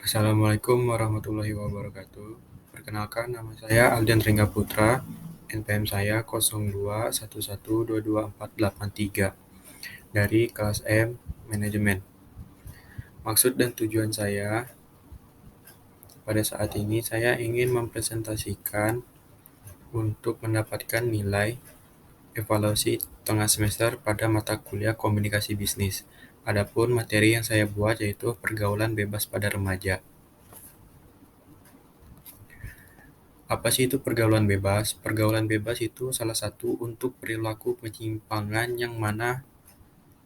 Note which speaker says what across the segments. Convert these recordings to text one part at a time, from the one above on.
Speaker 1: Assalamualaikum warahmatullahi wabarakatuh. Perkenalkan, nama saya Aldian Ringga Putra. NPM saya 0211222483 dari kelas M Manajemen. Maksud dan tujuan saya pada saat ini saya ingin mempresentasikan untuk mendapatkan nilai evaluasi tengah semester pada mata kuliah komunikasi bisnis. Adapun materi yang saya buat yaitu pergaulan bebas pada remaja. Apa sih itu pergaulan bebas? Pergaulan bebas itu salah satu untuk perilaku penyimpangan yang mana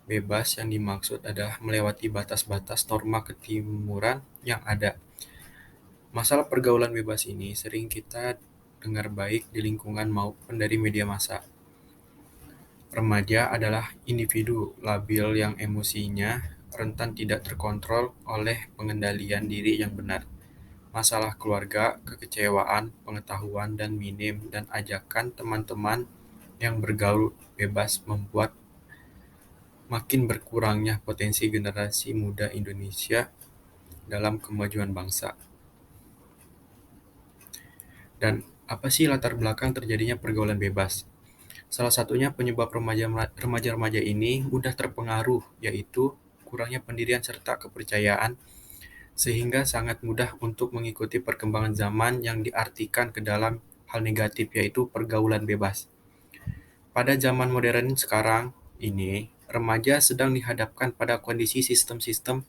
Speaker 1: bebas yang dimaksud adalah melewati batas-batas norma ketimuran yang ada. Masalah pergaulan bebas ini sering kita dengar baik di lingkungan maupun dari media massa. Remaja adalah individu labil yang emosinya rentan tidak terkontrol oleh pengendalian diri yang benar. Masalah keluarga, kekecewaan, pengetahuan dan minim, dan ajakan teman-teman yang bergaul bebas membuat makin berkurangnya potensi generasi muda Indonesia dalam kemajuan bangsa. Dan apa sih latar belakang terjadinya pergaulan bebas? Salah satunya penyebab remaja-remaja ini mudah terpengaruh, yaitu kurangnya pendirian serta kepercayaan sehingga sangat mudah untuk mengikuti perkembangan zaman yang diartikan ke dalam hal negatif, yaitu pergaulan bebas. Pada zaman modern sekarang ini, remaja sedang dihadapkan pada kondisi sistem-sistem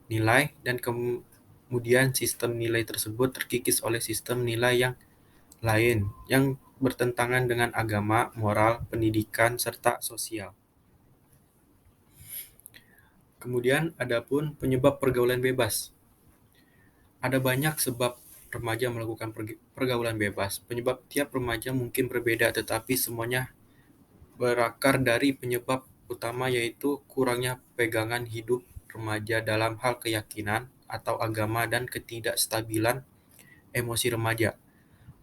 Speaker 1: nilai dan kemudian sistem nilai tersebut terkikis oleh sistem nilai yang lain yang bertentangan dengan agama, moral, pendidikan, serta sosial. Kemudian adapun penyebab pergaulan bebas. Ada banyak sebab remaja melakukan pergaulan bebas. Penyebab tiap remaja mungkin berbeda, tetapi semuanya berakar dari penyebab utama, yaitu kurangnya pegangan hidup remaja dalam hal keyakinan atau agama dan ketidakstabilan emosi remaja.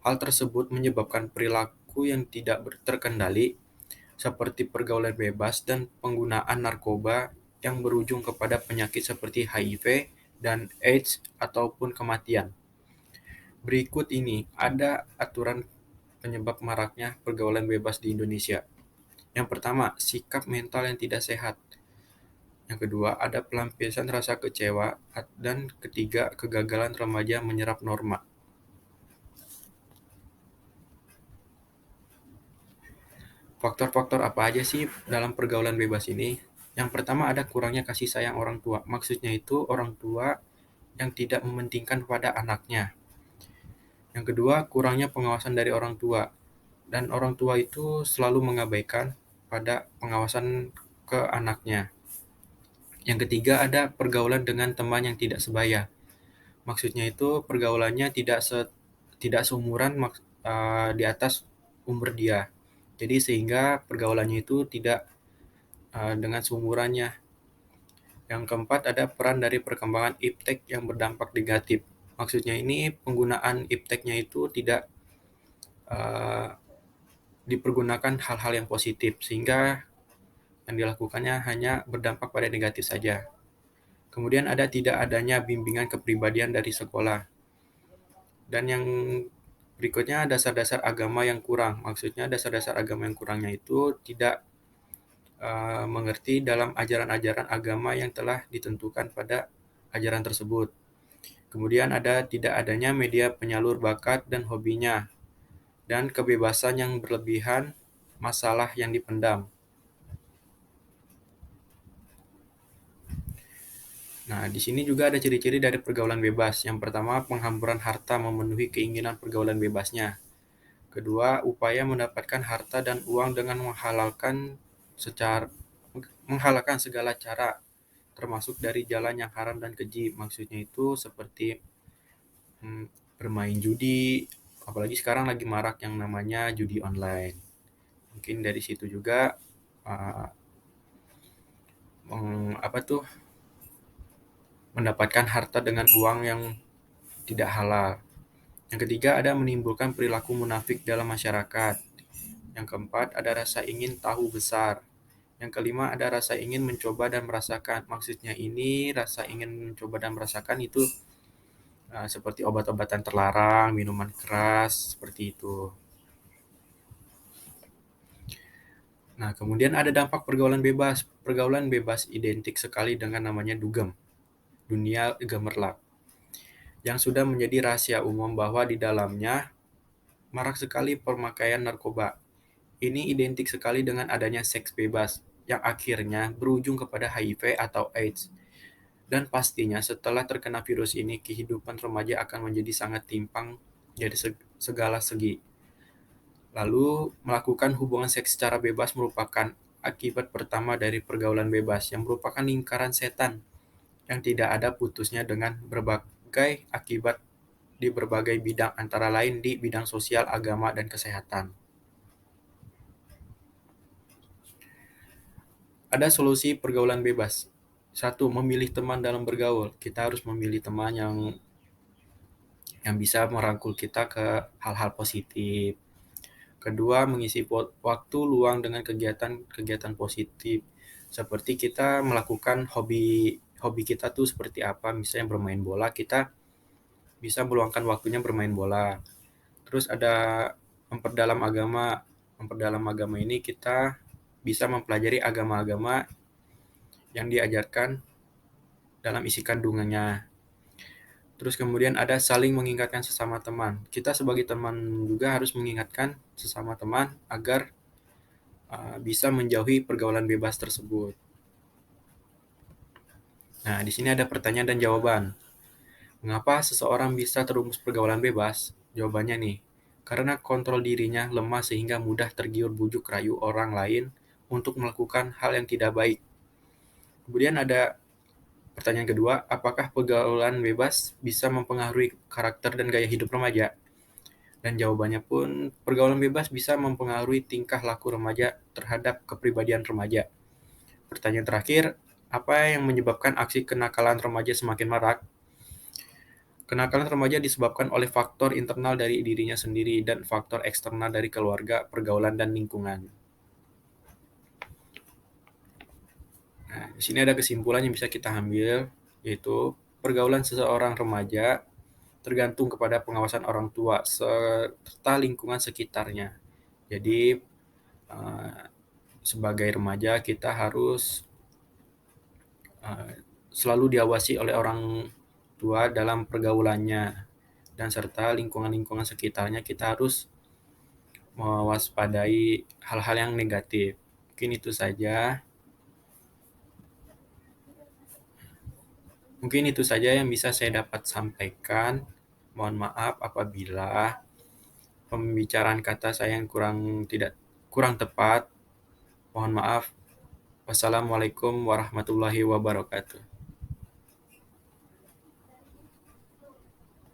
Speaker 1: Hal tersebut menyebabkan perilaku yang tidak terkendali, seperti pergaulan bebas dan penggunaan narkoba yang berujung kepada penyakit seperti HIV dan AIDS ataupun kematian. Berikut ini ada aturan penyebab maraknya pergaulan bebas di Indonesia. Yang pertama, sikap mental yang tidak sehat. Yang kedua, ada pelampiasan rasa kecewa. Dan ketiga, kegagalan remaja menyerap norma. Faktor-faktor apa aja sih dalam pergaulan bebas ini? Yang pertama, ada kurangnya kasih sayang orang tua. Maksudnya itu orang tua yang tidak mementingkan pada anaknya. Yang kedua, kurangnya pengawasan dari orang tua. Dan orang tua itu selalu mengabaikan pada pengawasan ke anaknya. Yang ketiga, ada pergaulan dengan teman yang tidak sebaya. Maksudnya itu pergaulannya tidak seumuran di atas umur dia. Jadi sehingga pergaulannya itu tidak dengan seumurannya. Yang keempat, ada peran dari perkembangan iptek yang berdampak negatif. Maksudnya ini penggunaan ipteknya itu tidak dipergunakan hal-hal yang positif, sehingga yang dilakukannya hanya berdampak pada negatif saja. Kemudian ada tidak adanya bimbingan kepribadian dari sekolah. Dan yang berikutnya, dasar-dasar agama yang kurang. Maksudnya dasar-dasar agama yang kurangnya itu tidak mengerti dalam ajaran-ajaran agama yang telah ditentukan pada ajaran tersebut. Kemudian ada tidak adanya media penyalur bakat dan hobinya, dan kebebasan yang berlebihan, masalah yang dipendam. Nah, di sini juga ada ciri-ciri dari pergaulan bebas. Yang pertama, penghamburan harta memenuhi keinginan pergaulan bebasnya. Kedua, upaya mendapatkan harta dan uang dengan menghalalkan segala cara, termasuk dari jalan yang haram dan keji. Maksudnya itu seperti bermain judi, apalagi sekarang lagi marak yang namanya judi online. Mungkin dari situ juga mendapatkan harta dengan uang yang tidak halal. Yang ketiga, ada menimbulkan perilaku munafik dalam masyarakat. Yang keempat, ada rasa ingin tahu besar. Yang kelima, ada rasa ingin mencoba dan merasakan. Maksudnya ini rasa ingin mencoba dan merasakan itu seperti obat-obatan terlarang, minuman keras, seperti itu. Nah, kemudian ada dampak pergaulan bebas. Pergaulan bebas identik sekali dengan namanya dugem, dunia gemerlap, yang sudah menjadi rahasia umum bahwa di dalamnya marak sekali pemakaian narkoba. Ini identik sekali dengan adanya seks bebas, yang akhirnya berujung kepada HIV atau AIDS. Dan pastinya setelah terkena virus ini, kehidupan remaja akan menjadi sangat timpang dari segala segi. Lalu, melakukan hubungan seks secara bebas merupakan akibat pertama dari pergaulan bebas, yang merupakan lingkaran setan yang tidak ada putusnya dengan berbagai akibat di berbagai bidang, antara lain di bidang sosial, agama, dan kesehatan. Ada solusi pergaulan bebas. Satu, memilih teman dalam bergaul. Kita harus memilih teman yang bisa merangkul kita ke hal-hal positif. Kedua, mengisi waktu luang dengan kegiatan-kegiatan positif. Seperti kita melakukan hobi kita tuh seperti apa, misalnya bermain bola, kita bisa meluangkan waktunya bermain bola. Terus ada memperdalam agama. Memperdalam agama ini kita bisa mempelajari agama-agama yang diajarkan dalam isi kandungannya. Terus kemudian ada saling mengingatkan sesama teman. Kita sebagai teman juga harus mengingatkan sesama teman agar bisa menjauhi pergaulan bebas tersebut. Nah, di sini ada pertanyaan dan jawaban. Mengapa seseorang bisa terumus pergaulan bebas? Jawabannya nih, karena kontrol dirinya lemah sehingga mudah tergiur bujuk rayu orang lain untuk melakukan hal yang tidak baik. Kemudian ada pertanyaan kedua, apakah pergaulan bebas bisa mempengaruhi karakter dan gaya hidup remaja? Dan jawabannya pun, pergaulan bebas bisa mempengaruhi tingkah laku remaja terhadap kepribadian remaja. Pertanyaan terakhir, apa yang menyebabkan aksi kenakalan remaja semakin marak? Kenakalan remaja disebabkan oleh faktor internal dari dirinya sendiri dan faktor eksternal dari keluarga, pergaulan, dan lingkungan. Nah, di sini ada kesimpulan yang bisa kita ambil, yaitu pergaulan seseorang remaja tergantung kepada pengawasan orang tua serta lingkungan sekitarnya. Jadi, sebagai remaja kita harus selalu diawasi oleh orang tua dalam pergaulannya, dan serta lingkungan-lingkungan sekitarnya kita harus mewaspadai hal-hal yang negatif. Mungkin itu saja. Mungkin itu saja yang bisa saya dapat sampaikan. Mohon maaf apabila pembicaraan kata saya yang kurang tepat. Mohon maaf. Wassalamualaikum warahmatullahi wabarakatuh.